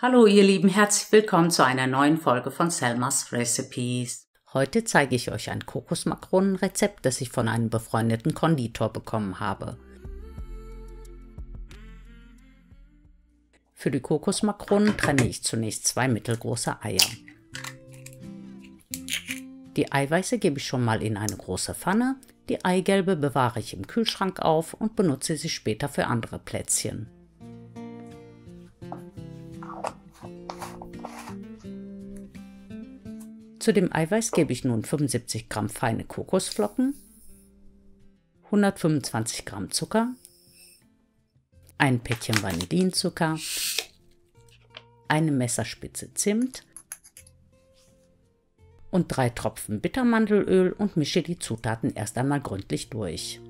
Hallo ihr Lieben, herzlich willkommen zu einer neuen Folge von Selmas Recipes. Heute zeige ich euch ein Kokosmakronenrezept, das ich von einem befreundeten Konditor bekommen habe. Für die Kokosmakronen trenne ich zunächst 2 mittelgroße Eier. Die Eiweiße gebe ich schon mal in eine große Pfanne, die Eigelbe bewahre ich im Kühlschrank auf und benutze sie später für andere Plätzchen. Zu dem Eiweiß gebe ich nun 75 Gramm feine Kokosflocken, 125 Gramm Zucker, ein Päckchen Vanillinzucker, eine Messerspitze Zimt und 3 Tropfen Bittermandelöl und mische die Zutaten erst einmal gründlich durch.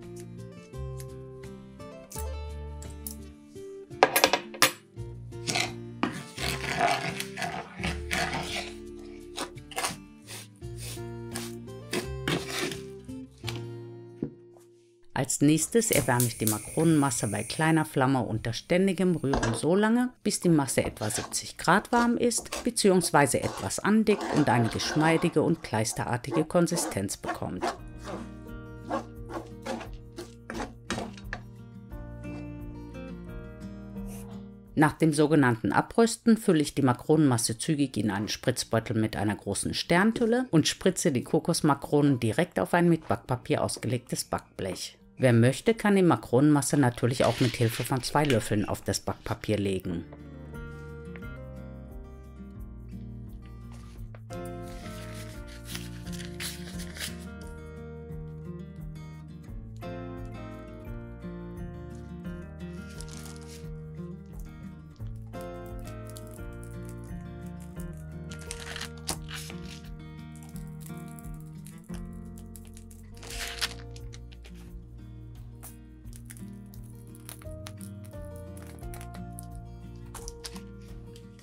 Als nächstes erwärme ich die Makronenmasse bei kleiner Flamme unter ständigem Rühren so lange, bis die Masse etwa 70 Grad warm ist bzw. etwas andickt und eine geschmeidige und kleisterartige Konsistenz bekommt. Nach dem sogenannten Abrösten fülle ich die Makronenmasse zügig in einen Spritzbeutel mit einer großen Sterntülle und spritze die Kokosmakronen direkt auf ein mit Backpapier ausgelegtes Backblech. Wer möchte, kann die Makronenmasse natürlich auch mit Hilfe von 2 Löffeln auf das Backpapier legen.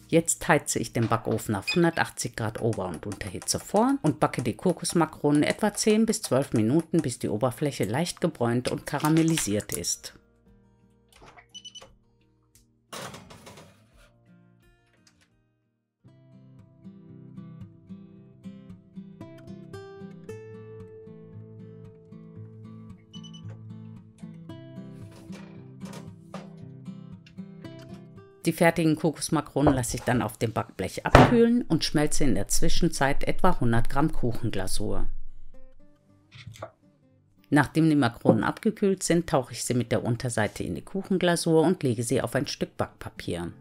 Jetzt heize ich den Backofen auf 180 Grad Ober- und Unterhitze vor und backe die Kokosmakronen etwa 10 bis 12 Minuten, bis die Oberfläche leicht gebräunt und karamellisiert ist. Die fertigen Kokosmakronen lasse ich dann auf dem Backblech abkühlen und schmelze in der Zwischenzeit etwa 100 Gramm Kuchenglasur. Nachdem die Makronen abgekühlt sind, tauche ich sie mit der Unterseite in die Kuchenglasur und lege sie auf ein Stück Backpapier.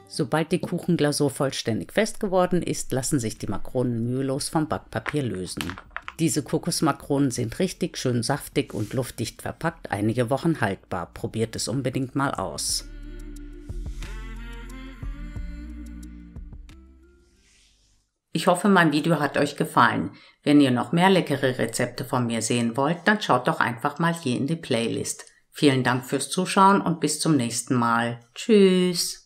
Sobald die Kuchenglasur vollständig fest geworden ist, lassen sich die Makronen mühelos vom Backpapier lösen. Diese Kokosmakronen sind richtig schön saftig und luftdicht verpackt, einige Wochen haltbar. Probiert es unbedingt mal aus. Ich hoffe, mein Video hat euch gefallen. Wenn ihr noch mehr leckere Rezepte von mir sehen wollt, dann schaut doch einfach mal hier in die Playlist. Vielen Dank fürs Zuschauen und bis zum nächsten Mal. Tschüss!